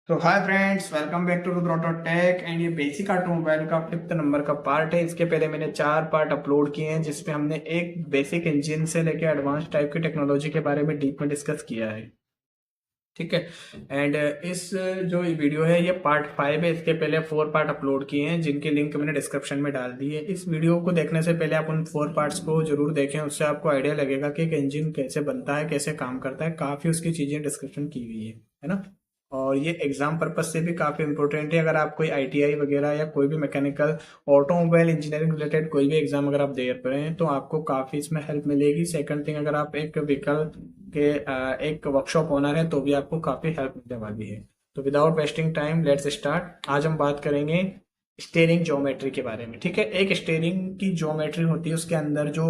तो hi friends, welcome back to Root Tech. And ये basic automobile का 5th number का पार्ट है। इसके पहले मैंने 4 पार्ट अपलोड किए हैं जिसमें हमने एक बेसिक इंजन से लेकर एडवांस टाइप की टेक्नोलॉजी के बारे में डीप में डिस्कस किया है। ठीक है। एंड इस जो वीडियो है ये पार्ट 5 है। इसके पहले 4 पार्ट अपलोड किए हैं जिनके लिंक मैंने डिस्क्रिप्शन में डाल दी है। इस वीडियो को देखने से पहले आप उन 4 पार्ट्स को जरूर देखें, उससे आपको आइडिया लगेगा कि एक इंजन कैसे बनता है, कैसे काम करता है। काफ़ी उसकी चीज़ें डिस्क्रिप्शन की हुई है ना। और ये एग्जाम पर्पज से भी काफ़ी इंपॉर्टेंट है। अगर आप कोई आईटीआई वगैरह या कोई भी मैकेनिकल ऑटोमोबाइल इंजीनियरिंग रिलेटेड कोई भी एग्जाम अगर आप दे रहे हैं तो आपको काफ़ी इसमें हेल्प मिलेगी। सेकंड थिंग, अगर आप एक व्हीकल के एक वर्कशॉप ओनर है तो भी आपको काफ़ी हेल्प मिलने वाली है। तो without wasting time let's start. आज हम बात करेंगे स्टीयरिंग ज्योमेट्री के बारे में। ठीक है। एक स्टीयरिंग की ज्योमेट्री होती है, उसके अंदर जो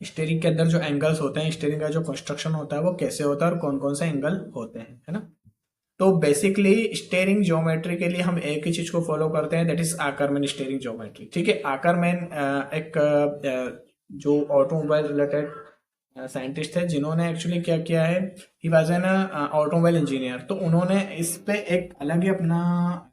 स्टीयरिंग के अंदर जो एंगल्स होते हैं, स्टीयरिंग का जो कंस्ट्रक्शन होता है वो कैसे होता है और कौन कौन से एंगल होते हैं, है ना। तो बेसिकली स्टीयरिंग ज्योमेट्री के लिए हम एक ही चीज को फॉलो करते हैं, दैट इज आकरमैन स्टीयरिंग ज्योमेट्री। ठीक है। आकरमैन एक जो ऑटोमोबाइल रिलेटेड साइंटिस्ट है जिन्होंने एक्चुअली क्या किया है, he was an automobile engineer. तो उन्होंने इस पे एक अलग ही अपना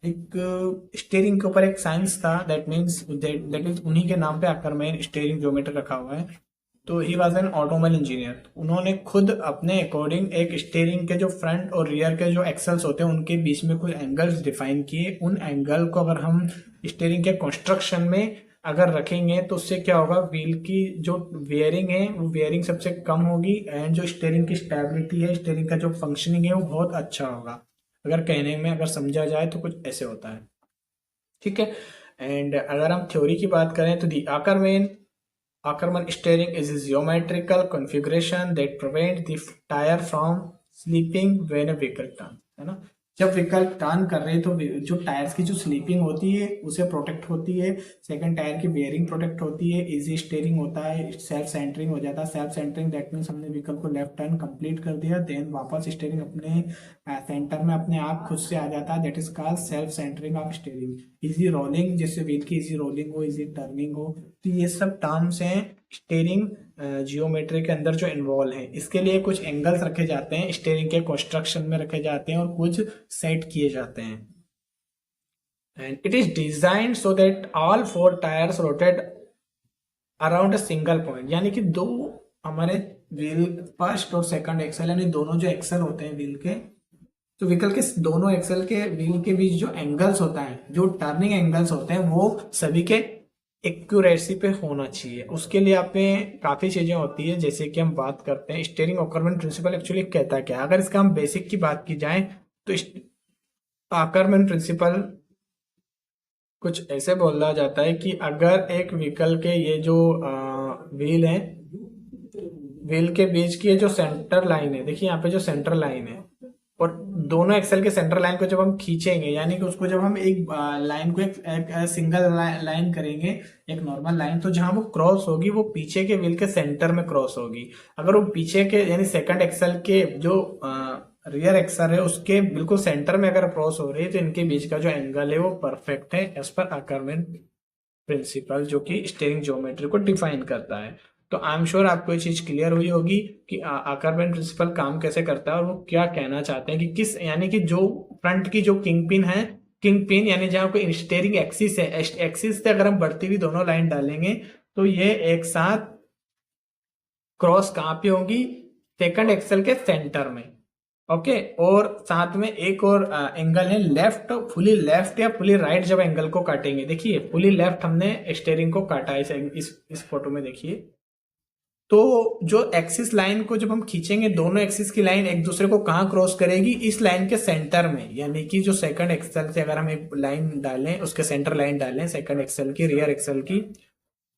एक स्टीयरिंग के ऊपर एक साइंस था, दैट मीन्स दैट मीन्स उन्हीं के नाम पे आकरमैन स्टीयरिंग ज्योमेट्री रखा हुआ है। तो he was an automobile engineer. उन्होंने खुद अपने अकॉर्डिंग एक स्टीयरिंग के जो फ्रंट और रियर के जो एक्सल्स होते हैं उनके बीच में कुछ एंगल्स डिफाइन किए। उन एंगल को अगर हम स्टीयरिंग के कंस्ट्रक्शन में अगर रखेंगे तो उससे क्या होगा, व्हील की जो वेयरिंग है वो वेयरिंग सबसे कम होगी एंड जो स्टीयरिंग की स्टेबिलिटी है, स्टीयरिंग का जो फंक्शनिंग है वो बहुत अच्छा होगा। अगर कहने में अगर समझा जाए तो कुछ ऐसे होता है। ठीक है। एंड अगर हम थ्योरी की बात करें तो दी Ackermann steering is a geometrical configuration that prevents the tire from slipping when a vehicle turns, है ना। जब व्हीकल टर्न कर रहे हैं तो जो टायर्स की जो स्लीपिंग होती है उसे प्रोटेक्ट होती है। सेकंड, टायर की बेयरिंग प्रोटेक्ट होती है। इजी स्टीयरिंग होता है, सेल्फ सेंटरिंग हो जाता है। सेल्फ सेंटरिंग दैट मीन्स हमने व्हीकल को लेफ्ट टर्न कंप्लीट कर दिया, देन वापस स्टीयरिंग अपने सेंटर में अपने आप खुद से आ जाता है, that is called self centering of steering. Easy rolling, जिससे व्हील की इजी रोलिंग हो, इजी टर्निंग हो। तो ये सब टर्म्स हैं स्टीयरिंग जियोमेट्री के अंदर जो इन्वॉल्व है। इसके लिए कुछ एंगल्स रखे जाते हैं, स्टीयरिंग के कंस्ट्रक्शन में रखे जाते हैं और कुछ सेट किए जाते हैं। And it is designed so that all 4 tyres rotate around a single point, यानी कि दो हमारे व्हील फर्स्ट और सेकंड एक्सल, यानी दोनों जो एक्सल होते हैं व्हील के, तो व्हीकल के दोनों एक्सल के व्हील के बीच जो एंगल्स होता है, जो टर्निंग एंगल्स होते हैं, वो सभी के एक्यूरेसी पे होना चाहिए। उसके लिए आप में काफी चीजें होती है, जैसे कि हम बात करते हैं स्टीयरिंग आकरमैन प्रिंसिपल एक्चुअली कहता है क्या। अगर इसका हम बेसिक की बात की जाए तो आकरमैन प्रिंसिपल कुछ ऐसे बोला जाता है कि अगर एक व्हीकल के ये जो व्हील है, व्हील के बीच की जो सेंटर लाइन है, देखिए यहाँ पे जो सेंटर लाइन है, और दोनों एक्सेल के सेंटर लाइन को जब हम खींचेंगे, यानी कि उसको जब हम एक लाइन को एक सिंगल लाइन करेंगे, एक नॉर्मल लाइन, तो जहां वो क्रॉस होगी वो पीछे के व्हील के सेंटर में क्रॉस होगी। अगर वो पीछे के यानी सेकंड एक्सेल के जो रियर एक्सल है उसके बिल्कुल सेंटर में अगर क्रॉस हो रही है तो इनके बीच का जो एंगल है वो परफेक्ट है एज पर आकरमैन प्रिंसिपल, जो कि स्टीयरिंग ज्योमेट्री को डिफाइन करता है। तो आई एम श्योर आपको ये चीज क्लियर हुई होगी कि आकरमैन प्रिंसिपल काम कैसे करता है और वो क्या कहना चाहते हैं कि किस, यानी कि जो फ्रंट की जो किंग पिन है, किंग पिन यानी जहां कोई स्टीयरिंग एक्सिस है, एक्सिस से अगर हम बढ़ती हुई दोनों लाइन डालेंगे तो ये एक साथ क्रॉस कहां पे होगी, सेकंड एक्सल के सेंटर में। ओके। और साथ में एक और एंगल है लेफ्ट, फुली लेफ्ट या फुली राइट। जब एंगल को काटेंगे, देखिए फुली लेफ्ट हमने स्टीयरिंग को काटा है इस फोटो में देखिए। तो जो एक्सिस लाइन को जब हम खींचेंगे, दोनों एक्सिस की लाइन एक दूसरे को कहाँ क्रॉस करेगी, इस लाइन के सेंटर में। यानी कि जो सेकंड एक्सल से अगर हम एक लाइन डालें, उसके सेंटर लाइन डालें सेकंड एक्सल की, रियर एक्सल की,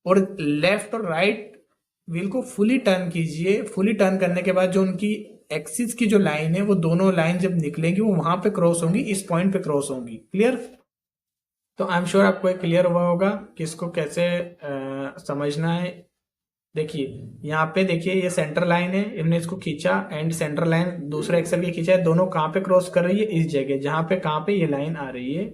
और लेफ्ट और राइट व्हील को फुली टर्न कीजिए। फुली टर्न करने के बाद जो उनकी एक्सिस की जो लाइन है, वो दोनों लाइन जब निकलेंगी वो वहां पे क्रॉस होंगी, इस पॉइंट पे क्रॉस होंगी। क्लियर। तो आई एम श्योर आपको ये क्लियर हुआ होगा कि इसको कैसे समझना है। देखिए यहाँ पे देखिए ये सेंटर लाइन है, हमने इसको खींचा एंड सेंटर लाइन दूसरे एक्सल की खींचा है, दोनों कहाँ पे क्रॉस कर रही है, इस जगह जहां पे कहाँ पे ये लाइन आ रही है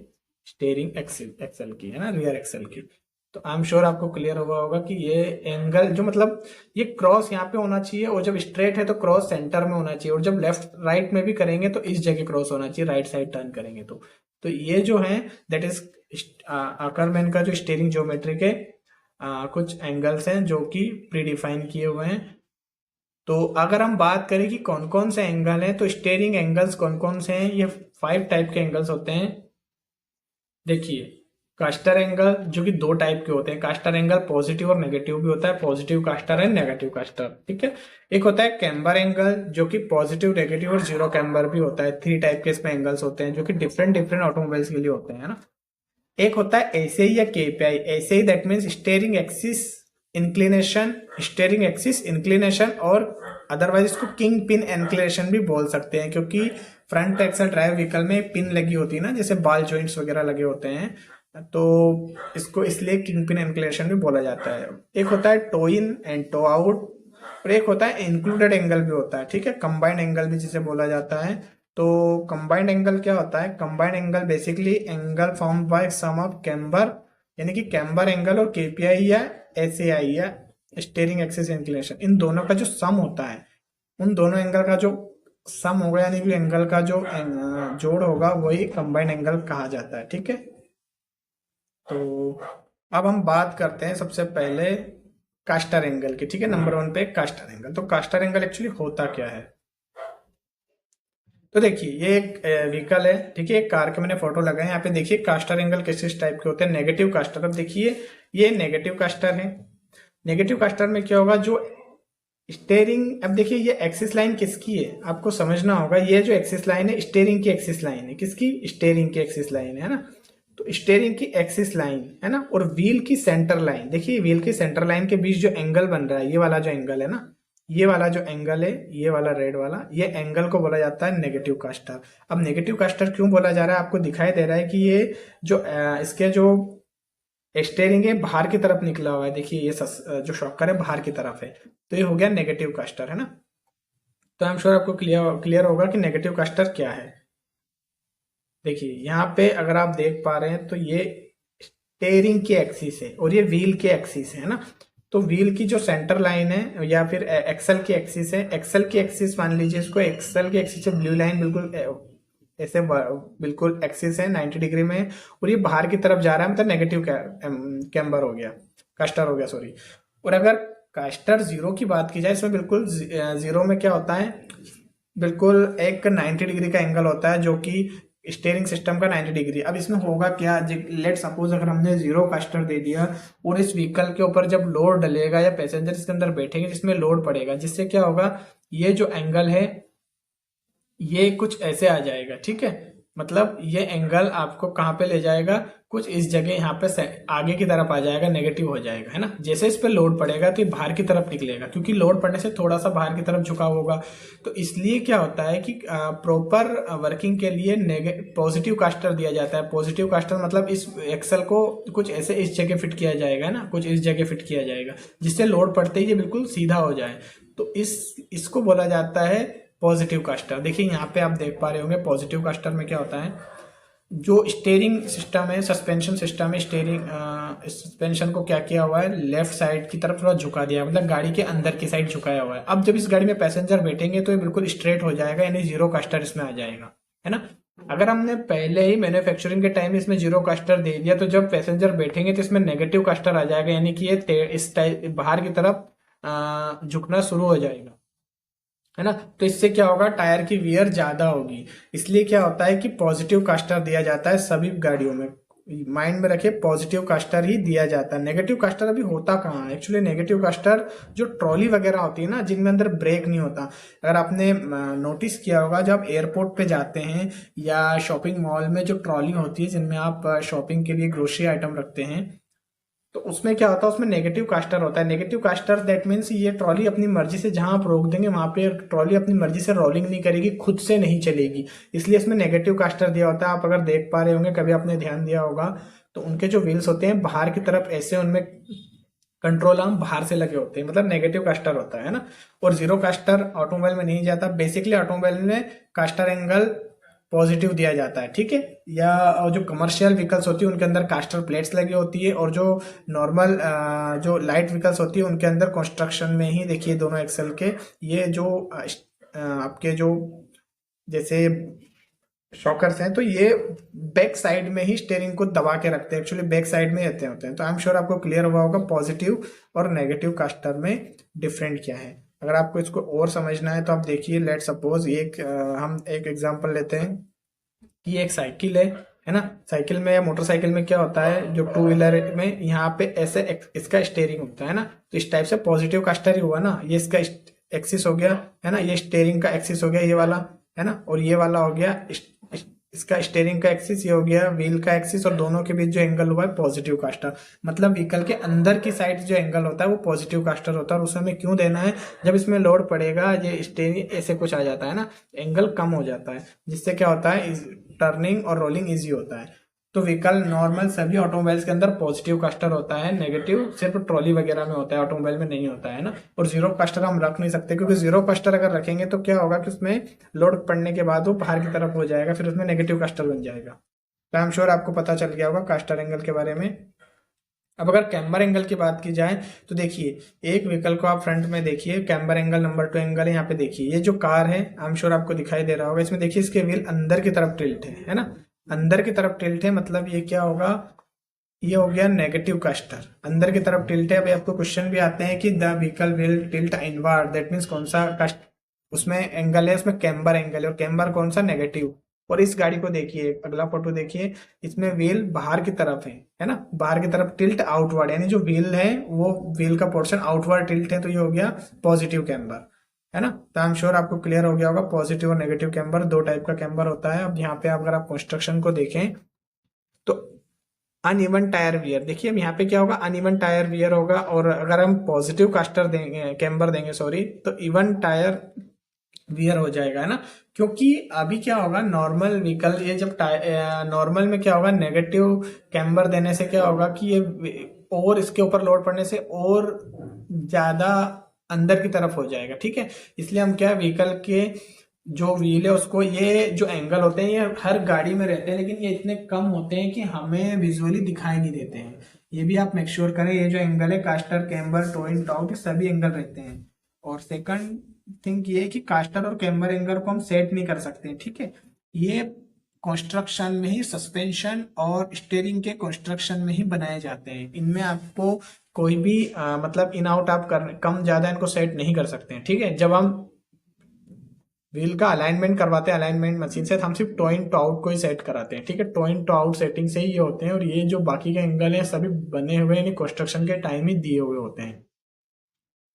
स्टीयरिंग एक्सल की, है ना, रियर एक्सल की। तो आई एम श्योर आपको क्लियर हुआ होगा कि ये एंगल जो मतलब ये क्रॉस यहाँ पे होना चाहिए, और जब स्ट्रेट है तो क्रॉस सेंटर में होना चाहिए, और जब लेफ्ट राइट में भी करेंगे तो इस जगह क्रॉस होना चाहिए, राइट साइड टर्न करेंगे तो ये जो है दैट इज आकरमैन का जो स्टीयरिंग ज्योमेट्री के कुछ एंगल्स हैं जो कि प्री डिफाइन किए हुए हैं। तो अगर हम बात करें कि कौन कौन से एंगल हैं, तो स्टीयरिंग एंगल्स कौन कौन से हैं, ये 5 टाइप के एंगल्स होते हैं। देखिए, कास्टर एंगल जो कि 2 टाइप के होते हैं, कास्टर एंगल पॉजिटिव और नेगेटिव भी होता है, पॉजिटिव कास्टर है, नेगेटिव कास्टर, ठीक है। एक होता है कैम्बर एंगल जो कि पॉजिटिव, नेगेटिव और जीरो कैम्बर भी होता है। 3 टाइप के इसमें एंगल्स होते हैं जो कि डिफरेंट डिफरेंट ऑटोमोबाइल्स के लिए होते हैं, है ना। एक होता है एसआई या KPI. SI that means steering axis inclination, steering axis inclination, और अदरवाइज इसको किंग पिन इंक्लिनेशन भी बोल सकते हैं, क्योंकि फ्रंट एक्सल ड्राइव व्हीकल में पिन लगी होती है ना, जैसे बाल जॉइंट्स वगैरह लगे होते हैं, तो इसको इसलिए किंग पिन इंक्लिनेशन भी बोला जाता है। एक होता है toe in and toe out, और एक होता है इंक्लूडेड एंगल भी होता है, ठीक है, कंबाइंड एंगल भी जिसे बोला जाता है। तो कंबाइंड एंगल क्या होता है? Combined angle basically angle form by sum of camber, यानी कि कैम्बर एंगल और केपीआई या एसएआई या स्टीयरिंग एक्सिस इंक्लिनेशन, इन दोनों का जो सम होता है, उन दोनों एंगल का जो सम होगा, यानी कि एंगल का जो जोड़ होगा, वही कंबाइंड एंगल कहा जाता है, ठीक है। तो अब हम बात करते हैं सबसे पहले कास्टर एंगल की, ठीक है। नंबर 1 पे कास्टर एंगल। तो कास्टर एंगल एक्चुअली होता क्या है? तो देखिए, ये एक व्हीकल है, ठीक है, एक कार के मैंने फोटो लगाए, यहाँ पे देखिए कास्टर एंगल किस टाइप के होते हैं, नेगेटिव कास्टर। अब देखिए, ये नेगेटिव कास्टर है। नेगेटिव कास्टर में क्या होगा, जो स्टेयरिंग, अब देखिए ये एक्सिस लाइन किसकी है आपको समझना होगा। ये जो एक्सिस लाइन है स्टेयरिंग की एक्सिस लाइन है, किसकी? स्टेयरिंग की एक्सिस लाइन है ना। तो स्टेयरिंग की एक्सिस लाइन है ना, और व्हील की सेंटर लाइन, देखिए व्हील की सेंटर लाइन के बीच जो एंगल बन रहा है, ये वाला जो एंगल है ना, ये वाला जो एंगल है, ये वाला रेड वाला, ये एंगल को बोला जाता है नेगेटिव कास्टर। अब नेगेटिव कास्टर क्यों बोला जा रहा है? आपको दिखाई दे रहा है कि ये जो इसके जो स्टेयरिंग है बाहर की तरफ निकला हुआ है, देखिए ये जो शॉकर है बाहर की तरफ है, तो ये हो गया नेगेटिव कास्टर, है ना। तो आई एम श्योर आपको क्लियर होगा कि नेगेटिव कास्टर क्या है। देखिए यहाँ पे अगर आप देख पा रहे हैं तो ये स्टेयरिंग की एक्सिस है और ये व्हील की एक्सिस है ना। तो व्हील की जो सेंटर लाइन है या फिर एक्सल की एक्सिस है, एक्सल की एक्सिस मान लीजिए इसको, एक्सल की एक्सिस से ब्लू लाइन बिल्कुल ऐसे बिल्कुल एक्सिस है 90 डिग्री में, और ये बाहर की तरफ जा रहा है, मतलब नेगेटिव कैम्बर हो गया, कास्टर हो गया, सॉरी। और अगर कास्टर जीरो की बात की जाए, इसमें बिल्कुल जीरो में क्या होता है, बिल्कुल एक 90 डिग्री का एंगल होता है जो कि स्टीयरिंग सिस्टम का 90 डिग्री। अब इसमें होगा क्या, लेट सपोज अगर हमने जीरो कास्टर दे दिया और इस व्हीकल के ऊपर जब लोड डलेगा या पैसेंजर इसके अंदर बैठेंगे जिसमें लोड पड़ेगा, जिससे क्या होगा, ये जो एंगल है ये कुछ ऐसे आ जाएगा, ठीक है। मतलब ये एंगल आपको कहाँ पे ले जाएगा, कुछ इस जगह यहाँ पे आगे की तरफ आ जाएगा, नेगेटिव हो जाएगा, है ना। जैसे इस पे लोड पड़ेगा तो ये बाहर की तरफ निकलेगा, क्योंकि लोड पड़ने से थोड़ा सा बाहर की तरफ झुकाव होगा। तो इसलिए क्या होता है कि प्रॉपर वर्किंग के लिए पॉजिटिव कास्टर दिया जाता है। पॉजिटिव कास्टर मतलब इस एक्सल को कुछ ऐसे इस जगह फिट किया जाएगा, है ना, कुछ इस जगह फिट किया जाएगा, जिससे लोड पड़ते ही ये बिल्कुल सीधा हो जाए। तो इसको बोला जाता है पॉजिटिव कास्टर। देखिए यहाँ पे आप देख पा रहे होंगे पॉजिटिव कास्टर में क्या होता है, जो स्टीयरिंग सिस्टम है, सस्पेंशन सिस्टम है, स्टीयरिंग सस्पेंशन को क्या किया हुआ है, लेफ्ट साइड की तरफ थोड़ा झुका दिया, मतलब गाड़ी के अंदर की साइड झुकाया हुआ है। अब जब इस गाड़ी में पैसेंजर बैठेंगे तो ये बिल्कुल स्ट्रेट हो जाएगा, यानी जीरो कास्टर इसमें आ जाएगा, है ना। अगर हमने पहले ही मैन्युफैक्चरिंग के टाइम इसमें जीरो कास्टर दे दिया तो जब पैसेंजर बैठेंगे तो इसमें नेगेटिव कास्टर आ जाएगा, यानी कि ये इस टाइप बाहर की तरफ झुकना शुरू हो जाएगा, है ना। तो इससे क्या होगा, टायर की वियर ज्यादा होगी। इसलिए क्या होता है कि पॉजिटिव कास्टर दिया जाता है सभी गाड़ियों में। माइंड में रखिए, पॉजिटिव कास्टर ही दिया जाता है। नेगेटिव कास्टर अभी होता कहाँ है एक्चुअली? नेगेटिव कास्टर जो ट्रॉली वगैरह होती है ना, जिनमें अंदर ब्रेक नहीं होता, अगर आपने नोटिस किया होगा, जब एयरपोर्ट पे जाते हैं या शॉपिंग मॉल में जो ट्रॉली होती है जिनमें आप शॉपिंग के लिए ग्रोसरी आइटम रखते हैं, तो उसमें क्या होता है, उसमें नेगेटिव कास्टर होता है। नेगेटिव कास्टर दैट मीन्स ये ट्रॉली अपनी मर्जी से जहां आप रोक देंगे वहां पे ट्रॉली अपनी मर्जी से रोलिंग नहीं करेगी, खुद से नहीं चलेगी, इसलिए इसमें नेगेटिव कास्टर दिया होता है। आप अगर देख पा रहे होंगे, कभी आपने ध्यान दिया होगा, तो उनके जो व्हील्स होते हैं बाहर की तरफ ऐसे, उनमें कंट्रोल आर्म बाहर से लगे होते हैं, मतलब नेगेटिव कास्टर होता है ना। और जीरो कास्टर ऑटोमोबाइल में नहीं जाता। बेसिकली ऑटोमोबाइल में कास्टर एंगल पॉजिटिव दिया जाता है, ठीक है। या जो कमर्शियल व्हीकल्स होती है उनके अंदर कास्टर प्लेट्स लगी होती है, और जो नॉर्मल जो लाइट व्हीकल्स होती है उनके अंदर कंस्ट्रक्शन में ही देखिए दोनों एक्सेल के ये जो आपके जो जैसे शॉकर्स हैं, तो ये बैक साइड में ही स्टेयरिंग को दबा के रखते हैं, एक्चुअली बैक साइड में रहते होते हैं। तो आई एम श्योर आपको क्लियर हुआ होगा पॉजिटिव और नेगेटिव कास्टर में डिफरेंट क्या है। अगर आपको इसको और समझना है तो आप देखिए, लेट सपोज हम एक एग्जांपल लेते हैं कि एक साइकिल है ना। साइकिल में या मोटरसाइकिल में क्या होता है, जो टू व्हीलर में यहाँ पे ऐसे इसका स्टेयरिंग होता है ना, तो इस टाइप से पॉजिटिव कास्टर ही हुआ ना, ये इसका एक्सिस हो गया है ना, ये स्टेयरिंग का एक्सिस हो गया ये वाला है ना, और ये वाला हो गया इसका स्टेयरिंग का एक्सिस, ये हो गया व्हील का एक्सिस, और दोनों के बीच जो एंगल हुआ है पॉजिटिव कास्टर। मतलब व्हीकल के अंदर की साइड जो एंगल होता है वो पॉजिटिव कास्टर होता है, और उसे हमें क्यों देना है, जब इसमें लोड पड़ेगा ये स्टेयरिंग ऐसे कुछ आ जाता है ना, एंगल कम हो जाता है, जिससे क्या होता है टर्निंग और रोलिंग इजी होता है। तो व्हीकल नॉर्मल सभी ऑटोमोबाइल्स के अंदर पॉजिटिव कास्टर होता है, नेगेटिव सिर्फ ट्रॉली वगैरह में होता है, ऑटोमोबाइल में नहीं होता है ना। और जीरो कास्टर हम रख नहीं सकते, क्योंकि जीरो कास्टर अगर रखेंगे तो क्या होगा कि उसमें लोड पड़ने के बाद वो बाहर की तरफ हो जाएगा, फिर उसमें नेगेटिव कास्टर बन जाएगा। तो आई एम श्योर आपको पता चल गया होगा कास्टर एंगल के बारे में। अब अगर कैम्बर एंगल की बात की जाए तो देखिए, एक व्हीकल को आप फ्रंट में देखिए, कैम्बर एंगल नंबर 2 एंगल है, यहाँ पे देखिए ये जो कार है, आई एम श्योर आपको दिखाई दे रहा होगा, इसमें देखिए इसके व्हील अंदर की तरफ टिल्ट है ना, अंदर की तरफ टिल्ट है, मतलब ये क्या होगा, ये हो गया नेगेटिव कास्टर, अंदर की तरफ टिल्ट है। अभी आपको क्वेश्चन भी आते हैं कि the vehicle will tilt inward, that means कौन सा कास्ट उसमें एंगल है, उसमें कैम्बर एंगल है, और कैम्बर कौन सा, नेगेटिव। और इस गाड़ी को देखिए, अगला फोटो देखिए, इसमें व्हील बाहर की तरफ है ना, बाहर की तरफ टिल्ट आउटवर्ड, यानी जो व्हील है वो व्हील का पोर्शन आउटवर्ड टिल्ट है, तो ये हो गया पॉजिटिव कैम्बर है ना। तो आई एम श्योर आपको क्लियर हो गया होगा पॉजिटिव और नेगेटिव कैम्बर, दो टाइप का कैम्बर होता है। अब यहाँ पे अगर आप कंस्ट्रक्शन को देखें तो अनइवन टायर वियर, देखिए अब यहाँ पे क्या होगा, अनइवन टायर वियर होगा, और अगर हम पॉजिटिव कास्टर देंगे, कैम्बर देंगे सॉरी, तो इवन टायर वियर हो जाएगा है ना। क्योंकि अभी क्या होगा, नॉर्मल व्हीकल ये जब नॉर्मल में क्या होगा, नेगेटिव कैम्बर देने से क्या होगा कि ये और इसके ऊपर लोड पड़ने से और ज्यादा अंदर की तरफ हो जाएगा, ठीक है। इसलिए हम क्या, व्हीकल के जो व्हील है उसको, ये जो एंगल होते हैं ये हर गाड़ी में रहते हैं, लेकिन ये इतने कम होते हैं कि हमें विजुअली दिखाई नहीं देते हैं। ये भी आप मेक श्योर करें, ये जो एंगल है caster, camber, toe in toe out, ये सभी एंगल रहते हैं। और सेकंड थिंग ये है कि कास्टर और कैम्बर एंगल को हम सेट नहीं कर सकते, ठीक है। ये कंस्ट्रक्शन में ही, सस्पेंशन और स्टीयरिंग के कंस्ट्रक्शन में ही बनाए जाते हैं। इनमें आपको कोई भी मतलब इन आउट आप कर कम ज्यादा इनको सेट नहीं कर सकते हैं, ठीक है। जब हम व्हील का अलाइनमेंट करवाते हैं अलाइनमेंट मशीन से, तो हम सिर्फ टो इन टू आउट को ही सेट कराते हैं, ठीक है। Toe in to out setting से ही ये होते हैं, और ये जो बाकी के एंगल हैं सभी बने हुए यानी कंस्ट्रक्शन के टाइम ही दिए हुए होते हैं।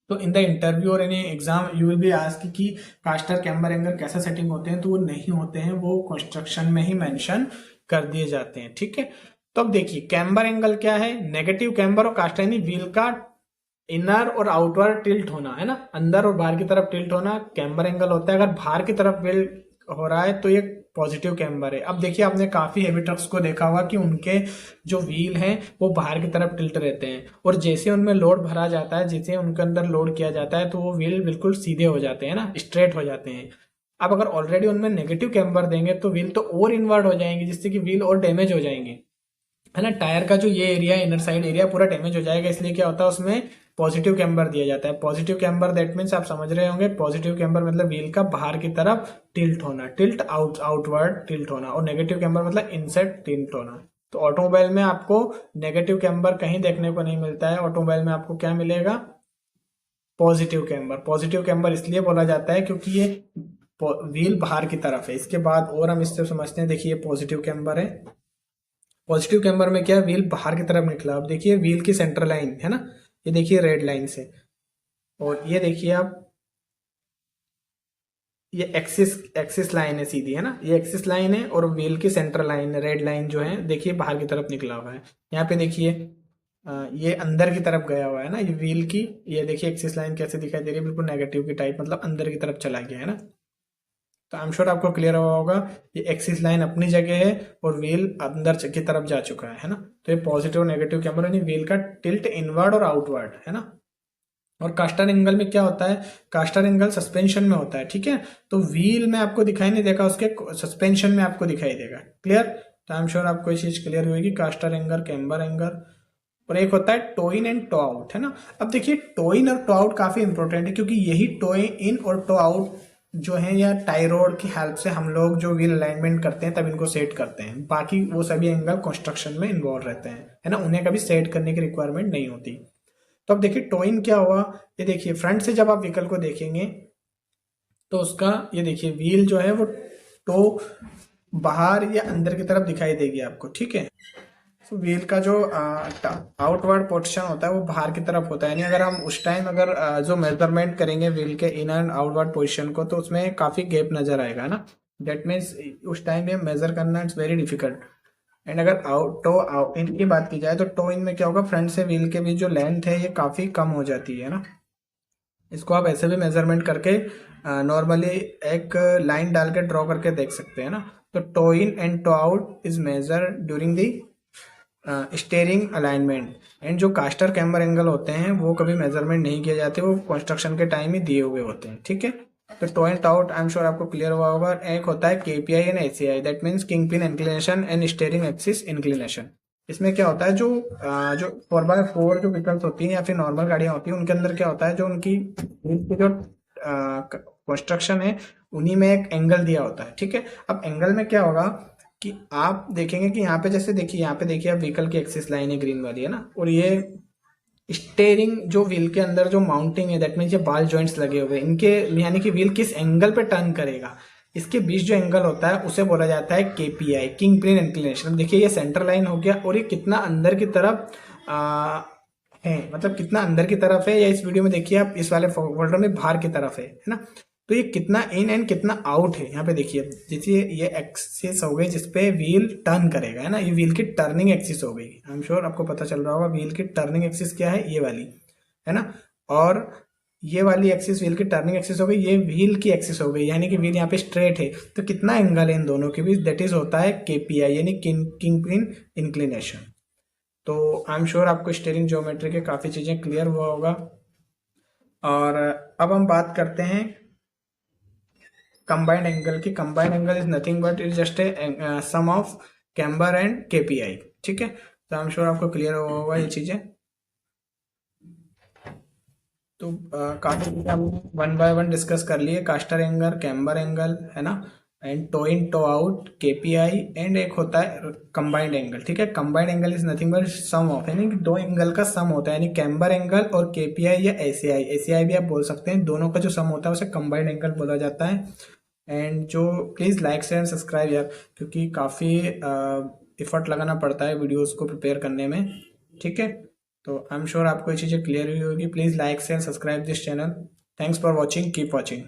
तो इन द इंटरव्यू और in exam you will be asked कि कास्टर कैम्बर एंगल कैसे सेटिंग होते हैं, तो वो नहीं होते हैं, वो कंस्ट्रक्शन में ही मेंशन कर दिए जाते हैं, ठीक है। तो अब देखिए कैम्बर एंगल क्या है, नेगेटिव कैम्बर और कास्टर यानी व्हील का इनर और आउटवर्ड टिल्ट होना है ना, अंदर और बाहर की तरफ टिल्ट होना कैम्बर एंगल होता है। अगर बाहर की तरफ व्हील हो रहा है तो ये पॉजिटिव कैम्बर है। अब देखिए आपने काफी हेवी ट्रक्स को देखा होगा कि उनके जो व्हील हैं वो बाहर की तरफ टिल्ट रहते हैं, और जैसे उनमें लोड भरा जाता है, जैसे उनके अंदर लोड किया जाता है, तो वो व्हील बिल्कुल सीधे हो जाते हैं ना, स्ट्रेट हो जाते हैं। अब अगर ऑलरेडी उनमें नेगेटिव कैम्बर देंगे तो व्हील तो और इनवर्ड हो जाएंगे, जिससे कि व्हील और डैमेज हो जाएंगे, है ना। टायर का जो ये एरिया, इनर साइड एरिया पूरा डैमेज हो जाएगा। इसलिए क्या होता है, उसमें पॉजिटिव कैम्बर दिया जाता है। पॉजिटिव कैम्बर दैट मीन्स आप समझ रहे होंगे, पॉजिटिव कैम्बर मतलब व्हील का बाहर की तरफ टिल्ट होना, टिल्ट आउटवर्ड टिल्ट होना, और नेगेटिव कैम्बर मतलब इनसाइड टिल्ट होना। तो ऑटोमोबाइल में आपको नेगेटिव कैम्बर कहीं देखने को नहीं मिलता है, ऑटोमोबाइल में आपको क्या मिलेगा, पॉजिटिव कैम्बर। पॉजिटिव कैम्बर इसलिए बोला जाता है क्योंकि ये व्हील बाहर की तरफ है। इसके बाद और हम इससे समझते हैं, देखिए पॉजिटिव कैम्बर है। पॉजिटिव कैम्बर में क्या है, व्हील बाहर की तरफ निकला। अब देखिए व्हील की सेंटर लाइन है ना, ये देखिए रेड लाइन से, और ये देखिए आप, ये एक्सिस लाइन है सीधी, है ना, ये एक्सिस लाइन है, और व्हील की सेंटर लाइन रेड लाइन जो है देखिए बाहर की तरफ निकला हुआ है। यहाँ पे देखिए ये अंदर की तरफ गया हुआ है ना, ये व्हील की, ये देखिए एक्सिस लाइन कैसे दिखाई दे रही है, बिल्कुल नेगेटिव की टाइप, मतलब अंदर की तरफ चला गया है ना। तो आई एम श्योर आपको क्लियर हुआ होगा, ये एक्सिस लाइन अपनी जगह है और व्हील अंदर की तरफ जा चुका है ना। तो ये पॉजिटिव और नेगेटिव कैम्बर यानी व्हील का टिल्ट इनवर्ड और आउटवर्ड है ना। और कास्टर एंगल में क्या होता है, कास्टर एंगल सस्पेंशन में होता है, ठीक है। तो व्हील में आपको दिखाई नहीं देगा, उसके सस्पेंशन में आपको दिखाई देगा। क्लियर? तो आई एम श्योर आपको ये चीज क्लियर होगी, कास्टर एंगल, कैम्बर एंगल। और एक होता है toe in and toe out, है ना। अब देखिए टो इन और टो आउट काफी इंपॉर्टेंट है, क्योंकि यही टो इन और टो आउट जो है या टाई रोड की हेल्प से हम लोग जो व्हील अलाइनमेंट करते हैं तब इनको सेट करते हैं। बाकी वो सभी एंगल कंस्ट्रक्शन में इन्वॉल्व रहते हैं, है ना, उन्हें कभी सेट करने की रिक्वायरमेंट नहीं होती। तो अब देखिए टो इन क्या हुआ, ये देखिए फ्रंट से जब आप व्हीकल को देखेंगे तो उसका ये देखिए व्हील जो है वो टो बाहर या अंदर की तरफ दिखाई देगी आपको, ठीक है। तो व्हील का जो आउटवर्ड पोर्शन होता है वो बाहर की तरफ होता है, यानी अगर हम उस टाइम अगर जो मेजरमेंट करेंगे व्हील के इन एंड आउटवर्ड पोजीशन को तो उसमें काफी गैप नजर आएगा ना। दैट मीन्स उस टाइम पे मेजर करना इट्स वेरी डिफिकल्ट। एंड अगर आउट इन की बात की जाए तो टो इन में क्या होगा, फ्रंट से व्हील के बीच जो लेंथ है ये काफी कम हो जाती है ना। इसको आप ऐसे भी मेजरमेंट करके नॉर्मली एक लाइन डाल के ड्रॉ करके देख सकते हैं ना। तो toe in and toe out is measure during the steering alignment. And जो कास्टर कैम्बर एंगल होते हैं वो कभी मेजरमेंट नहीं किए जाते, वो कंस्ट्रक्शन के टाइम ही दिए हुए होते हैं, ठीक है। तो toe and out I am sure आपको क्लियर हुआ होगा। एक होता है KPI and SAI, that means king pin inclination and steering axis inclination. इसमें क्या होता है, जो 4x4 जो व्हीकल्स होती हैं या फिर नॉर्मल गाड़ियां होती हैं उनके अंदर क्या होता है, जो उनकी व्हील की जो कंस्ट्रक्शन है उन्हीं में एक एंगल दिया होता है, ठीक है। अब एंगल में क्या होगा कि आप देखेंगे कि यहाँ पे जैसे देखिए, यहाँ पे देखिए आप व्हीकल की एक्सिस लाइन है ग्रीन वाली, है ना। और ये स्टेयरिंग जो व्हील के अंदर जो माउंटिंग है, दैट मीन्स ये बाल जॉइंट्स लगे हुए हैं इनके, यानी कि व्हील किस एंगल पे टर्न करेगा, इसके बीच जो एंगल होता है उसे बोला जाता है केपीआई, किंग पिन इंक्लिनेशन। देखिए ये सेंटर लाइन हो गया और ये कितना अंदर की तरफ है, मतलब कितना अंदर की तरफ है, या इस वीडियो में देखिए आप इस वाले फोल्डर में बाहर की तरफ है ना। तो ये कितना इन एंड कितना आउट है, यहाँ पे देखिए जैसे ये एक्सिस हो गई जिसपे व्हील टर्न करेगा, है ना, ये व्हील की टर्निंग एक्सिस हो गई। आई एम श्योर आपको पता चल रहा होगा व्हील की टर्निंग एक्सिस क्या है, ये वाली, है ना। और ये वाली एक्सिस व्हील की टर्निंग एक्सिस हो गई, ये व्हील की एक्सिस हो गई, यानी कि व्हील यहाँ पे स्ट्रेट है। तो कितना एंगल है इन दोनों के बीच, दैट इज होता है केपीआई, यानी किंग पिन इंक्लिनेशन। तो आई एम श्योर आपको स्टीयरिंग ज्योमेट्री के काफी चीजें क्लियर हुआ होगा। और अब हम बात करते हैं कंबाइंड एंगल की। Combined angle is nothing but is just a sum of camber and KPI, ठीक है। तो आई एम श्योर आपको क्लियर हुआ होगा ये चीजें। तो काफी चीजें हमने वन बाय वन डिस्कस कर लिए, कास्टर एंगल, कैम्बर एंगल, है ना, and toe in toe out, KPI, and एक होता है कंबाइंड एंगल, ठीक है। Combined angle is nothing but sum of, यानी कि दो एंगल का सम होता है, यानी कैम्बर एंगल और केपीआई या एसीआई, एसीआई भी आप बोल सकते हैं, दोनों का जो सम होता है उसे कंबाइंड एंगल बोला जाता है। एंड जो please like share and subscribe यार, क्योंकि काफ़ी इफर्ट लगाना पड़ता है वीडियोस को प्रिपेयर करने में, ठीक है। तो आई एम श्योर आपको ये चीज़ें क्लियर हुई होगी। Please like share subscribe this channel. Thanks for watching, keep watching.